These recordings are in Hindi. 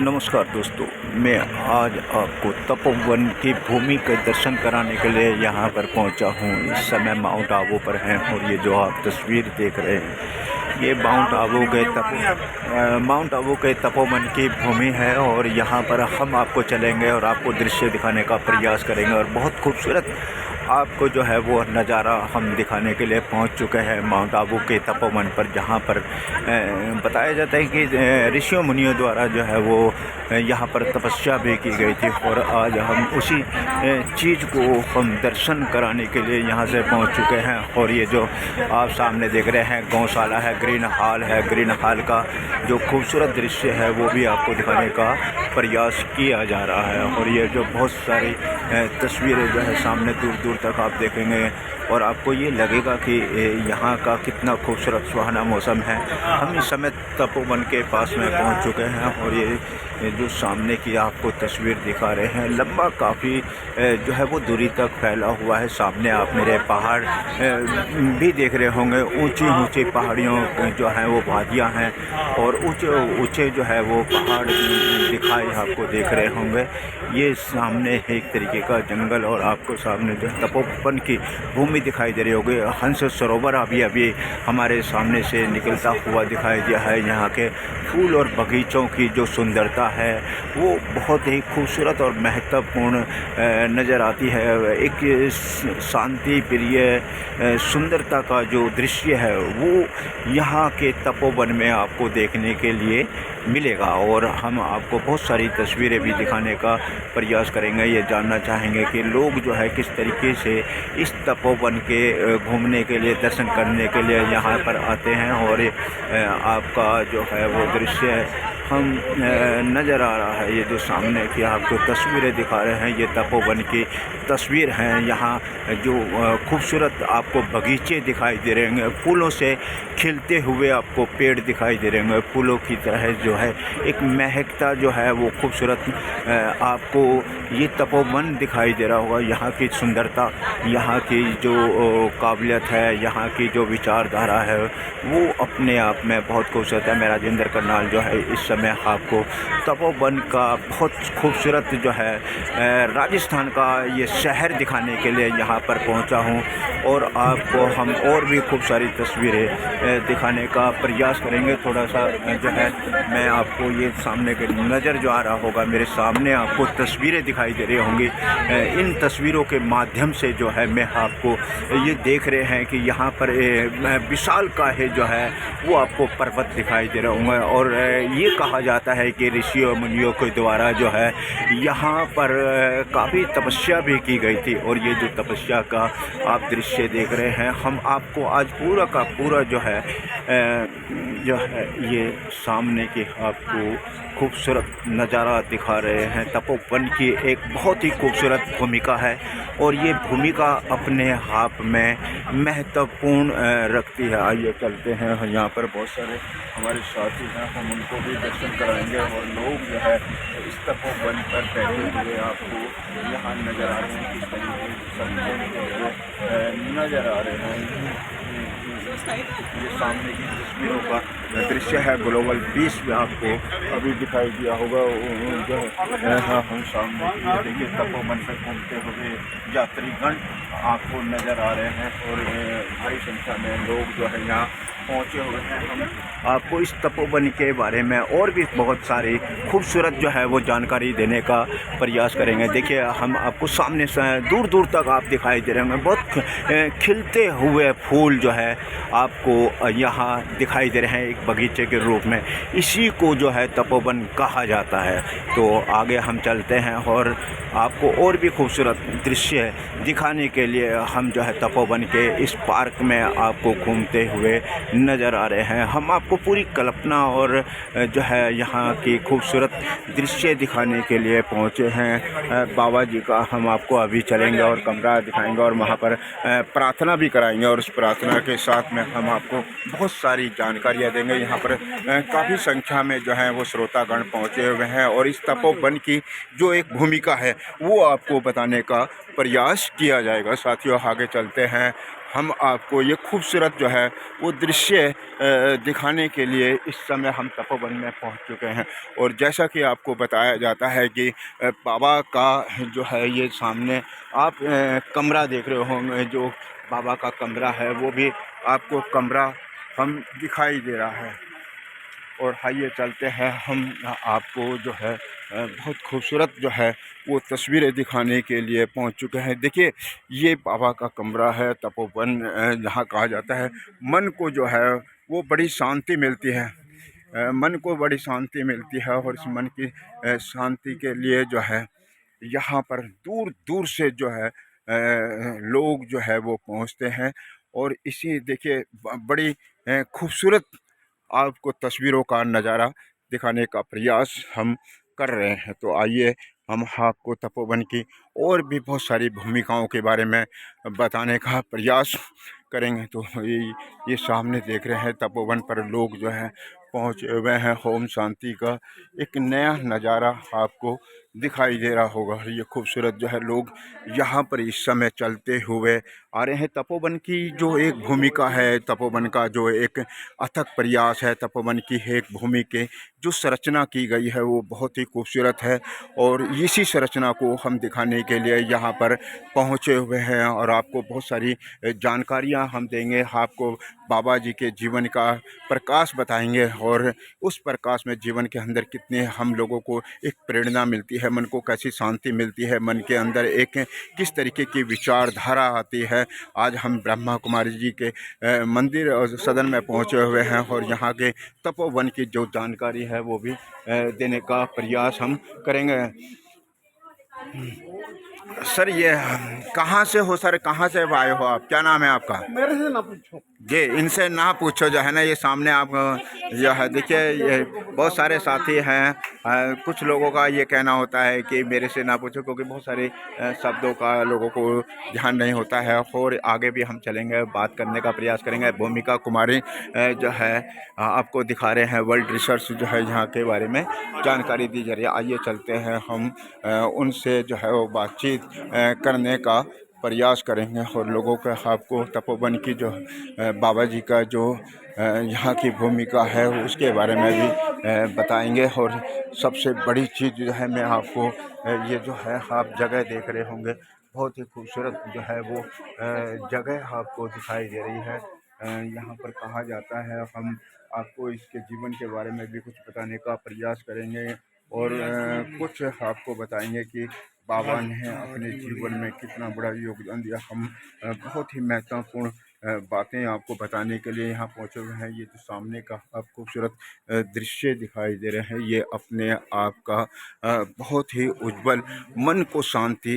नमस्कार दोस्तों, मैं आज आपको तपोवन की भूमि के दर्शन कराने के लिए यहाँ पर पहुँचा हूँ। इस समय माउंट आबू पर हैं और ये जो आप तस्वीर देख रहे हैं ये माउंट आबू के तपोवन की भूमि है और यहाँ पर हम आपको चलेंगे और आपको दृश्य दिखाने का प्रयास करेंगे और बहुत खूबसूरत आपको जो है वो नज़ारा हम दिखाने के लिए पहुंच चुके हैं माउंट आबू के तपोवन पर, जहां पर बताया जाता है कि ऋषियों मुनियों द्वारा जो है वो यहाँ पर तपस्या भी की गई थी। और आज हम उसी चीज़ को हम दर्शन कराने के लिए यहाँ से पहुँच चुके हैं। और ये जो आप सामने देख रहे हैं गौशाला है, ग्रीन हॉल का जो खूबसूरत दृश्य है वो भी आपको दिखाने का प्रयास किया जा रहा है। और ये जो बहुत सारी तस्वीरें जो है सामने दूर दूर तक आप देखेंगे और आपको ये लगेगा कि यहाँ का कितना खूबसूरत सुहाना मौसम है। हम इस समय तपोवन के पास में पहुँच चुके हैं और ये जो सामने की आपको तस्वीर दिखा रहे हैं लंबा काफ़ी जो है वो दूरी तक फैला हुआ है। सामने आप मेरे पहाड़ भी देख रहे होंगे, ऊंची ऊंची पहाड़ियों जो हैं वो वादियाँ हैं और ऊंचे ऊंचे जो है वो पहाड़ दिखाई आपको देख रहे होंगे। ये सामने एक तरीके का जंगल और आपको सामने जो तपोवन की भूमि दिखाई दे रही होगी। हंस सरोवर अभी हमारे सामने से निकलता हुआ दिखाई दिया है। यहाँ के फूल और बगीचों की जो सुंदरता है वो बहुत ही खूबसूरत और महत्वपूर्ण नज़र आती है। एक शांति प्रिय सुंदरता का जो दृश्य है वो यहाँ के तपोवन में आपको देखने के लिए मिलेगा। और हम आपको बहुत सारी तस्वीरें भी दिखाने का प्रयास करेंगे। ये जानना चाहेंगे कि लोग जो है किस तरीके से इस तपोवन के घूमने के लिए, दर्शन करने के लिए यहाँ पर आते हैं। और आपका जो है वो दृश्य हम नज़र आ रहा है। ये जो सामने की आपको तस्वीरें दिखा रहे हैं ये तपोवन की तस्वीर हैं। यहाँ जो खूबसूरत आपको बगीचे दिखाई दे रहे होंगे, फूलों से खिलते हुए आपको पेड़ दिखाई दे रहे होंगे, फूलों की तरह जो है एक महकता जो है वो खूबसूरत आपको ये तपोवन दिखाई दे रहा होगा। यहाँ की सुंदरता, यहाँ की जो काबिलियत है, यहाँ की जो विचारधारा है वो अपने आप में बहुत खूबसूरत है। मैं राजेंद्र करनाल जो है इस समय आपको तपोवन का बहुत खूबसूरत जो है राजस्थान का ये शहर दिखाने के लिए यहाँ पर पहुँचा हूँ। और आपको हम और भी खूब सारी तस्वीरें दिखाने का प्रयास करेंगे। थोड़ा सा जो है मैं आपको ये सामने के नज़र जो आ रहा होगा, मेरे सामने आपको तस्वीरें दिखाई दे रही होंगी। इन तस्वीरों के माध्यम से जो है मैं आपको ये देख रहे हैं कि यहाँ पर विशाल काहे जो है वो आपको पर्वत दिखाई दे रहे होंगे। और ये कहा जाता है कि ऋषियों मुनियों के द्वारा जो है यहाँ पर काफ़ी तपस्या भी की गई थी। और ये जो तपस्या का आप दृश्य देख रहे हैं हम आपको आज पूरा का पूरा जो है ये सामने की आपको खूबसूरत नज़ारा दिखा रहे हैं। तपोवन की एक बहुत ही खूबसूरत भूमिका है और ये भूमिका अपने आप में महत्वपूर्ण रखती है। आइए चलते हैं, यहाँ पर बहुत सारे हमारे साथी हैं, हम उनको भी दर्शन कराएंगे। और लोग जो है इस तपोवन पर बैठे हुए आपको यहाँ नज़र आ रहे हैं, किस तरीके से नज़र आ रहे हैं। ये सामने की तस्वीरों का दृश्य है। ग्लोबल पीस में आपको अभी दिखाई दिया होगा जो है हम सामने देखिए तपोवन पर घूमते हुए यात्रीगण आपको नज़र आ रहे हैं। और भारी संख्या में लोग जो है यहाँ पहुँचे हुए हैं। हम आपको इस तपोवन के बारे में और भी बहुत सारी खूबसूरत जो है वो जानकारी देने का प्रयास करेंगे। देखिए हम आपको सामने से दूर दूर तक आप दिखाई दे रहे होंगे, बहुत खिलते हुए फूल जो है आपको यहाँ दिखाई दे रहे हैं एक बगीचे के रूप में। इसी को जो है तपोवन कहा जाता है। तो आगे हम चलते हैं और आपको और भी खूबसूरत दृश्य दिखाने के लिए हम जो है तपोवन के इस पार्क में आपको घूमते हुए नज़र आ रहे हैं। हम आपको पूरी कल्पना और जो है यहाँ की खूबसूरत दृश्य दिखाने के लिए पहुँचे हैं। बाबा जी का हम आपको अभी चलेंगे और कमरा दिखाएंगे और वहाँ पर प्रार्थना भी कराएंगे। और उस प्रार्थना के साथ में हम आपको बहुत सारी जानकारियाँ देंगे। करेंगे। यहाँ पर काफ़ी संख्या में जो है वो श्रोतागण पहुँचे हुए हैं और इस तपोवन की जो एक भूमिका है वो आपको बताने का प्रयास किया जाएगा। साथियों, आगे चलते हैं, हम आपको ये खूबसूरत जो है वो दृश्य दिखाने के लिए इस समय हम तपोवन में पहुंच चुके हैं। और जैसा कि आपको बताया जाता है कि बाबा का जो है ये सामने आप कमरा देख रहे होंगे, जो बाबा का कमरा है वो भी आपको कमरा हम दिखाई दे रहा है। और आइए चलते हैं, हम आपको जो है बहुत खूबसूरत जो है वो तस्वीरें दिखाने के लिए पहुंच चुके हैं। देखिए, ये बाबा का कमरा है, तपोवन जहाँ कहा जाता है। मन को जो है वो बड़ी शांति मिलती है, मन को बड़ी शांति मिलती है। और इस मन की शांति के लिए जो है यहाँ पर दूर दूर से जो है लोग जो है वो पहुँचते हैं। और इसी देखिए बड़ी खूबसूरत आपको तस्वीरों का नज़ारा दिखाने का प्रयास हम कर रहे हैं। तो आइए, हम आपको तपोवन की और भी बहुत सारी भूमिकाओं के बारे में बताने का प्रयास करेंगे। तो ये सामने देख रहे हैं, तपोवन पर लोग जो है पहुँचे हुए हैं। होम शांति का एक नया नज़ारा आपको दिखाई दे रहा होगा। ये खूबसूरत जो है लोग यहाँ पर इस समय चलते हुए आ रहे हैं। तपोवन की जो एक भूमिका है, तपोवन का जो एक अथक प्रयास है, तपोवन की एक भूमि के जो संरचना की गई है वो बहुत ही खूबसूरत है। और इसी संरचना को हम दिखाने के लिए यहाँ पर पहुँचे हुए हैं और आपको बहुत सारी जानकारियाँ हम देंगे। आपको बाबा जी के जीवन का प्रकाश बताएंगे और उस प्रकाश में जीवन के अंदर कितने हम लोगों को एक प्रेरणा मिलती है, मन को कैसी शांति मिलती है, मन के अंदर एक किस तरीके की विचारधारा आती है। आज हम ब्रह्मा कुमारी जी के मंदिर और सदन में पहुंचे हुए हैं और यहाँ के तपोवन की जो जानकारी है वो भी देने का प्रयास हम करेंगे। सर, ये कहाँ से हो सर, कहाँ से आए हो आप, क्या नाम है आपका? मेरे से ना पूछो जी, इनसे ना पूछो जो है ना। ये सामने आप जो है देखिए, ये बहुत सारे साथी हैं। कुछ लोगों का ये कहना होता है कि मेरे से ना पूछो, क्योंकि बहुत सारे शब्दों का लोगों को ध्यान नहीं होता है। और आगे भी हम चलेंगे, बात करने का प्रयास करेंगे। भूमिका कुमारी जो है आपको दिखा रहे हैं, वर्ल्ड रिसर्च जो है यहाँ के बारे में जानकारी दी जा रही है। आइए चलते हैं, हम उनसे जो है वो बातचीत करने का प्रयास करेंगे और लोगों का आपको तपोवन की जो बाबा जी का जो यहाँ की भूमिका है उसके बारे में भी बताएंगे। और सबसे बड़ी चीज़ जो है, मैं आपको ये जो है आप जगह देख रहे होंगे, बहुत ही खूबसूरत जो है वो जगह आपको दिखाई दे रही है। यहाँ पर कहा जाता है, हम आपको इसके जीवन के बारे में भी कुछ बताने का प्रयास करेंगे और कुछ आपको बताएंगे कि बाबा ने अपने जीवन में कितना बड़ा योगदान दिया। हम बहुत ही महत्वपूर्ण बातें आपको बताने के लिए यहाँ पहुँचे हुए हैं। ये जो सामने का आप खूबसूरत दृश्य दिखाई दे रहे हैं, ये अपने आप का बहुत ही उज्जवल, मन को शांति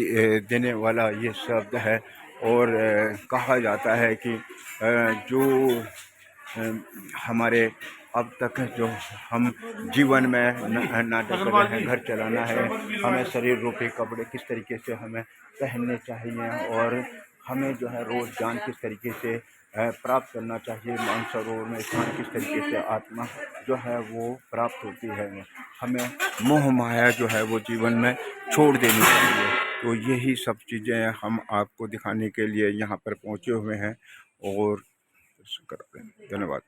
देने वाला ये शब्द है। और कहा जाता है कि जो हमारे अब तक जो हम जीवन में नाटक कर रहे हैं, घर चलाना है, हमें शरीर रूपी कपड़े किस तरीके से हमें पहनने चाहिए और हमें जो है रोज़ ज्ञान किस तरीके से प्राप्त करना चाहिए, मानसरोवर में स्नान किस तरीके से आत्मा जो है वो प्राप्त होती है, हमें मोह माया जो है वो जीवन में छोड़ देनी चाहिए। तो यही सब चीज़ें हम आपको दिखाने के लिए यहाँ पर पहुँचे हुए हैं और धन्यवाद।